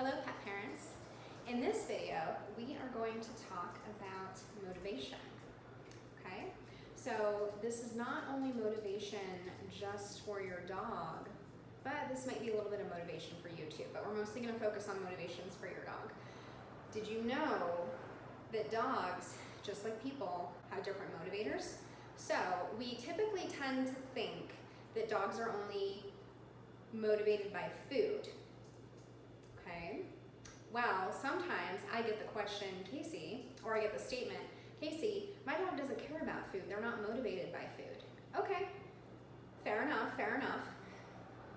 Hello pet parents. In this video, we are going to talk about motivation, okay? So this is not only motivation just for your dog, but this might be a little bit of motivation for you too, but we're mostly gonna focus on motivations for your dog. Did you know that dogs, just like people, have different motivators? So we typically tend to think that dogs are only motivated by food. Okay, well, sometimes I get the question, Casey, or I get the statement, Casey, my dog doesn't care about food. They're not motivated by food. Okay, fair enough, fair enough.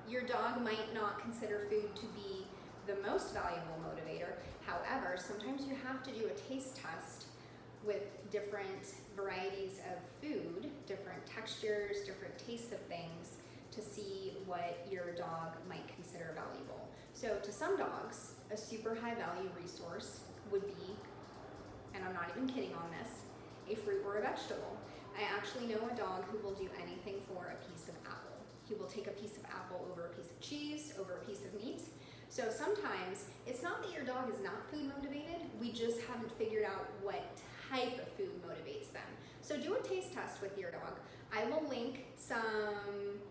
Your dog might not consider food to be the most valuable motivator. However, sometimes you have to do a taste test with different varieties of food, different textures, different tastes of things to see what your dog might consider valuable. So to some dogs, a super high value resource would be, and I'm not even kidding on this, a fruit or a vegetable. I actually know a dog who will do anything for a piece of apple. He will take a piece of apple over a piece of cheese, over a piece of meat. So sometimes it's not that your dog is not food motivated, we just haven't figured out what type of food motivates them. So do a taste test with your dog. I will link some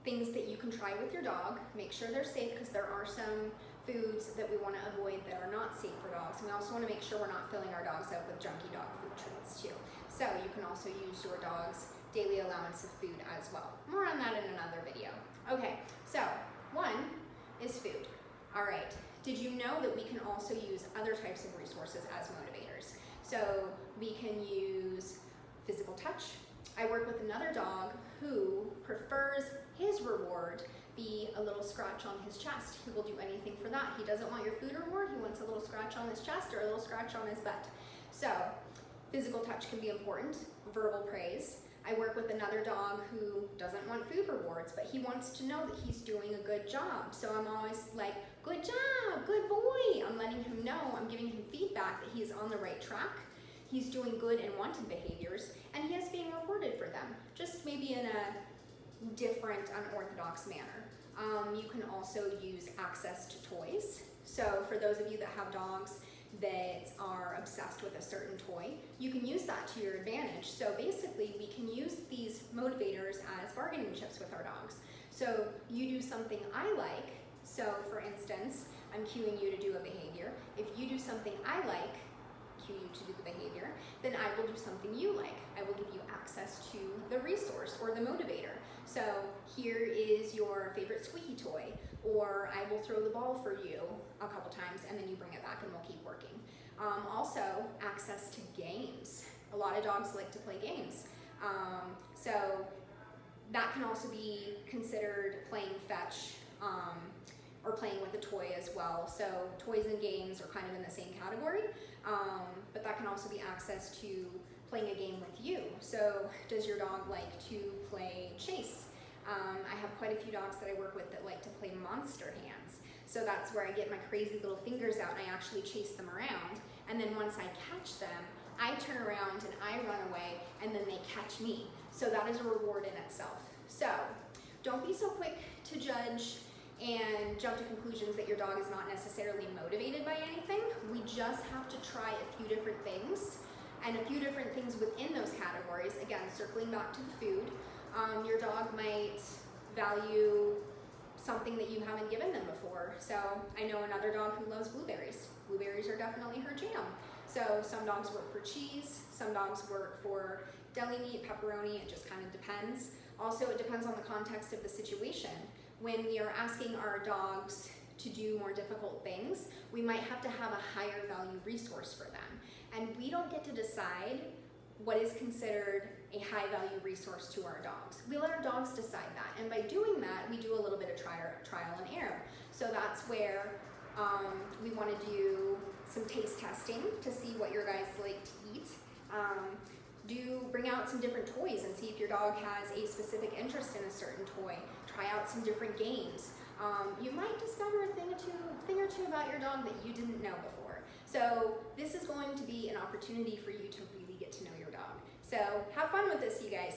things that you can try with your dog. Make sure they're safe because there are some foods that we want to avoid that are not safe for dogs. And we also want to make sure we're not filling our dogs up with junky dog food treats too. So you can also use your dog's daily allowance of food as well. More on that in another video. Okay, so one is food. All right, did you know that we can also use other types of resources as motivators? So we can use physical touch. I work with another dog who prefers his reward be a little scratch on his chest. He will do anything for that. He doesn't want your food reward, he wants a little scratch on his chest or a little scratch on his butt. So physical touch can be important, verbal praise. I work with another dog who doesn't want food rewards, but he wants to know that he's doing a good job. So I'm always like, good job, good boy. I'm letting him know, I'm giving him feedback that he's on the right track. He's doing good and wanted behaviors, and he is being rewarded for them, just maybe in a different, unorthodox manner. You can also use access to toys. So for those of you that have dogs that are obsessed with a certain toy, you can use that to your advantage. So basically, we can use these motivators as bargaining chips with our dogs. So you do something I like, so for instance, I'm cueing you to do a behavior. If you do something I like, cue you to do the behavior, then I will do something you like. I will give you access to the resource or the motivator. So here is your favorite squeaky toy, or I will throw the ball for you a couple times and then you bring it back and we'll keep working. Also, access to games. A lot of dogs like to play games. So that can also be considered playing fetch, or playing with a toy as well. So toys and games are kind of in the same category, but that can also be access to playing a game with you. So does your dog like to play chase? I have quite a few dogs that I work with that like to play monster hands. So that's where I get my crazy little fingers out and I actually chase them around. And then once I catch them, I turn around and I run away and then they catch me. So that is a reward in itself. So don't be so quick to judge and jump to conclusions that your dog is not necessarily motivated by anything. We just have to try a few different things and a few different things within those categories. Again, circling back to the food, your dog might value something that you haven't given them before. So I know another dog who loves blueberries. Blueberries are definitely her jam. So some dogs work for cheese, some dogs work for deli meat, pepperoni, it just kind of depends. Also, it depends on the context of the situation. When we are asking our dogs to do more difficult things, we might have to have a higher value resource for them. And we don't get to decide what is considered a high value resource to our dogs. We let our dogs decide that. And by doing that, we do a little bit of trial and error. So that's where we want to do some taste testing to see what your guys like to eat. Bring out some different toys and see if your dog has a specific interest in a certain toy. Try out some different games. You might discover a thing or two about your dog that you didn't know before. So this is going to be an opportunity for you to really get to know your dog. So have fun with this, you guys.